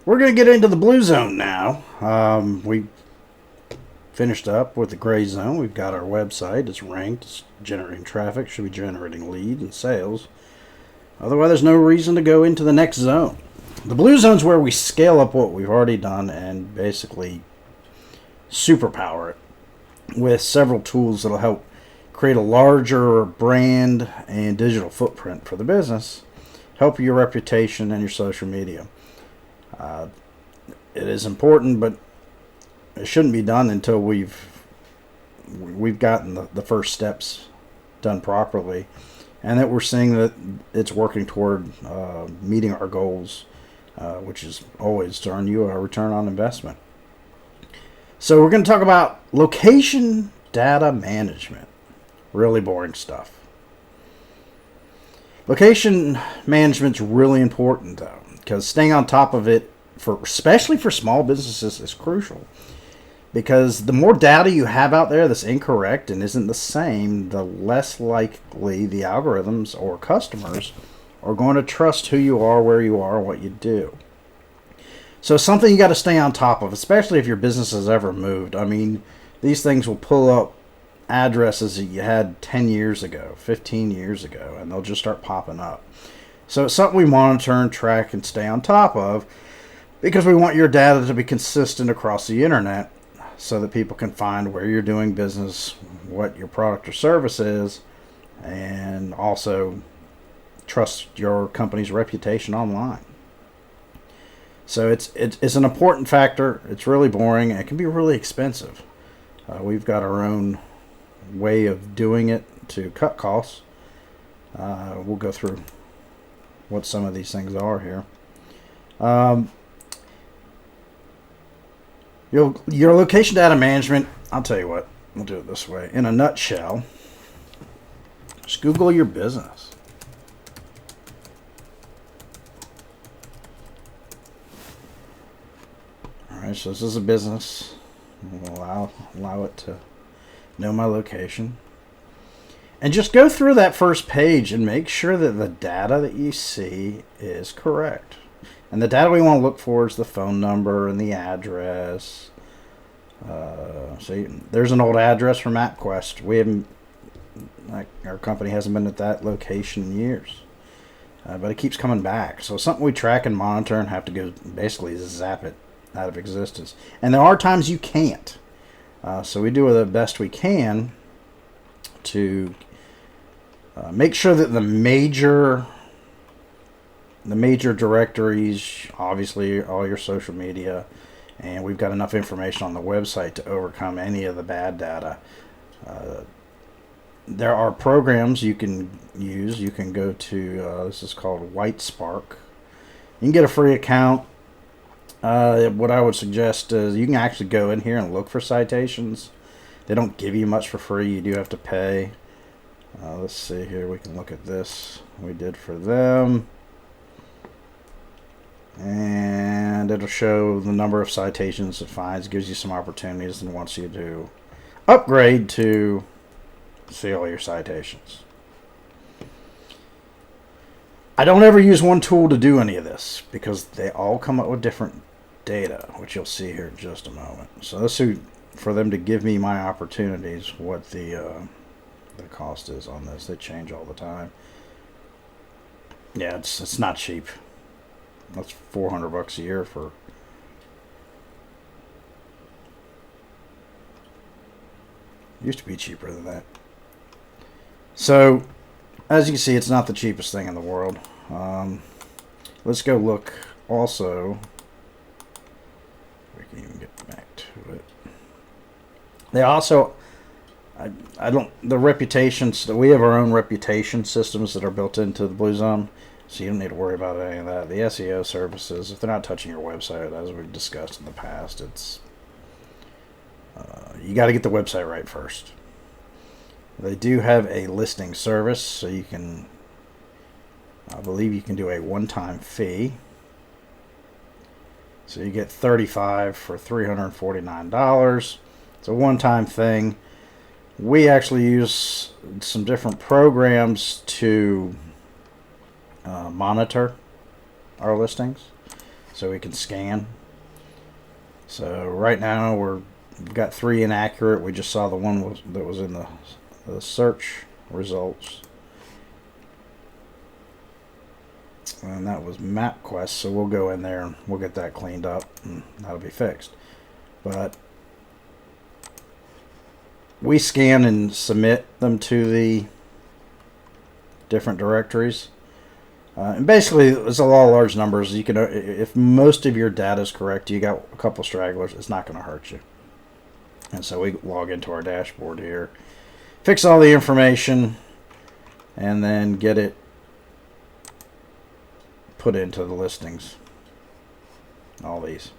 We're going to get into the blue zone now. We finished up with the gray zone. We've got our website. It's ranked. It's generating traffic. Should be generating leads and sales. Otherwise, there's no reason to go into the next zone. The blue zone is where we scale up what we've already done and basically superpower it with several tools that'll help create a larger brand and digital footprint for the business, help your reputation and your social media. It is important, but it shouldn't be done until we've gotten the first steps done properly, and that we're seeing that it's working toward meeting our goals, which is always to earn you a return on investment. So we're going to talk about location data management. Really boring stuff. Location management's really important though, because staying on top of it, especially for small businesses, is crucial. Because the more data you have out there that's incorrect and isn't the same, the less likely the algorithms or customers are going to trust who you are, where you are, what you do. So something you got to stay on top of, especially if your business has ever moved. I mean, these things will pull up addresses that you had 10 years ago, 15 years ago, and they'll just start popping up. So it's something we monitor and track and stay on top of, because we want your data to be consistent across the internet so that people can find where you're doing business, what your product or service is, and also trust your company's reputation online. So it's an important factor. It's really boring, and it can be really expensive. We've got our own way of doing it to cut costs. We'll go through what some of these things are here. Your location data management, I'll tell you what, we'll do it this way. In a nutshell, just Google your business. Alright, so this is a business. We'll allow it to know my location. And just go through that first page and make sure that the data that you see is correct. And the data we want to look for is the phone number and the address. See, there's an old address from MapQuest. Our company hasn't been at that location in years. But it keeps coming back. So it's something we track and monitor and have to go basically zap it out of existence. And there are times you can't. So we do the best we can to make sure that the major directories, obviously all your social media, and we've got enough information on the website to overcome any of the bad data. There are programs you can use. You can go to, this is called White Spark. You can get a free account. What I would suggest is you can actually go in here and look for citations. They don't give you much for free. You do have to pay. Let's see here. We can look at this. We did for them. And it'll show the number of citations it finds, gives you some opportunities, and wants you to upgrade to see all your citations. I don't ever use one tool to do any of this because they all come up with different data, which you'll see here in just a moment. So let's see, for them to give me my opportunities, what the cost is on this. They change all the time. Yeah, it's not cheap. That's $400 a year for. Used to be cheaper than that. So, as you can see, it's not the cheapest thing in the world. Let's go look also. We can even get back to it. They also, the reputations, we have our own reputation systems that are built into the Blue Zone. So you don't need to worry about any of that. The SEO services, if they're not touching your website, as we've discussed in the past, it's you got to get the website right first. They do have a listing service, so you can, I believe you can do a one-time fee. So you get $35 for $349. It's a one-time thing. We actually use some different programs to monitor our listings. so we can scan. So right now we've got 3 inaccurate. We just saw the one that was in the search results, and that was MapQuest. So we'll go in there and we'll get that cleaned up, and that'll be fixed. But we scan and submit them to the different directories. And basically, it's a lot of large numbers. You can, if most of your data is correct, you got a couple stragglers, it's not going to hurt you. And so we log into our dashboard here, fix all the information, and then get it put into the listings. All these.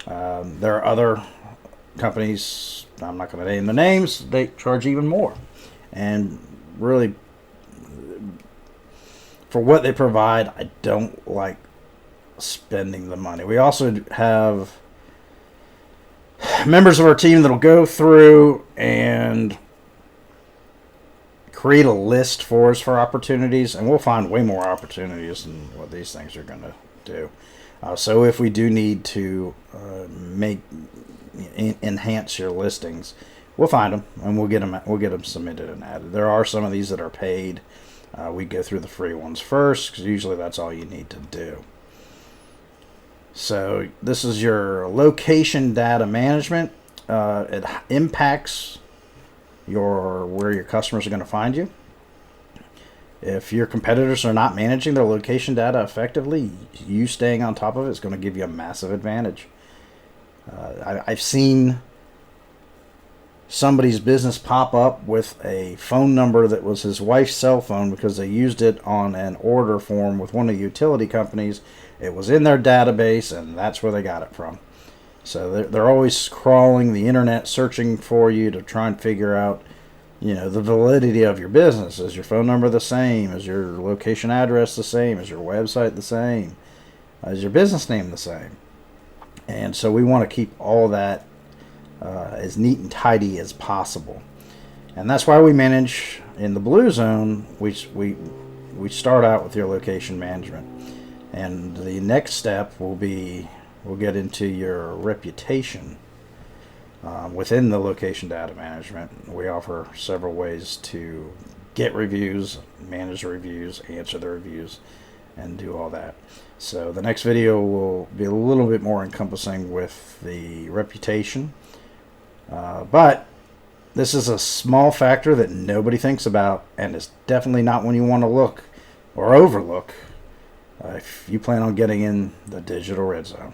There are other companies, I'm not going to name the names, they charge even more. And really, for what they provide, I don't like spending the money. We also have members of our team that'll go through and create a list for us for opportunities, and we'll find way more opportunities than what these things are going to do. So if we do need to enhance your listings, we'll find them and we'll get them submitted and added. There are some of these that are paid. We go through the free ones first because usually that's all you need to do. So this is your location data management. It impacts where your customers are going to find you. If your competitors are not managing their location data effectively, you staying on top of it is going to give you a massive advantage. I've seen somebody's business pop up with a phone number that was his wife's cell phone because they used it on an order form with one of the utility companies. It was in their database, and that's where they got it from. So they're always crawling the internet, searching for you to try and figure out, the validity of your business. Is your phone number the same? Is your location address the same? Is your website the same? Is your business name the same? And so we want to keep all that as neat and tidy as possible. And that's why we manage in the blue zone. We start out with your location management. And the next step will be, we'll get into your reputation. Within the location data management, we offer several ways to get reviews, manage the reviews, answer the reviews, and do all that. So the next video will be a little bit more encompassing with the reputation. But this is a small factor that nobody thinks about, and it's definitely not one you want to look or overlook if you plan on getting in the digital red zone.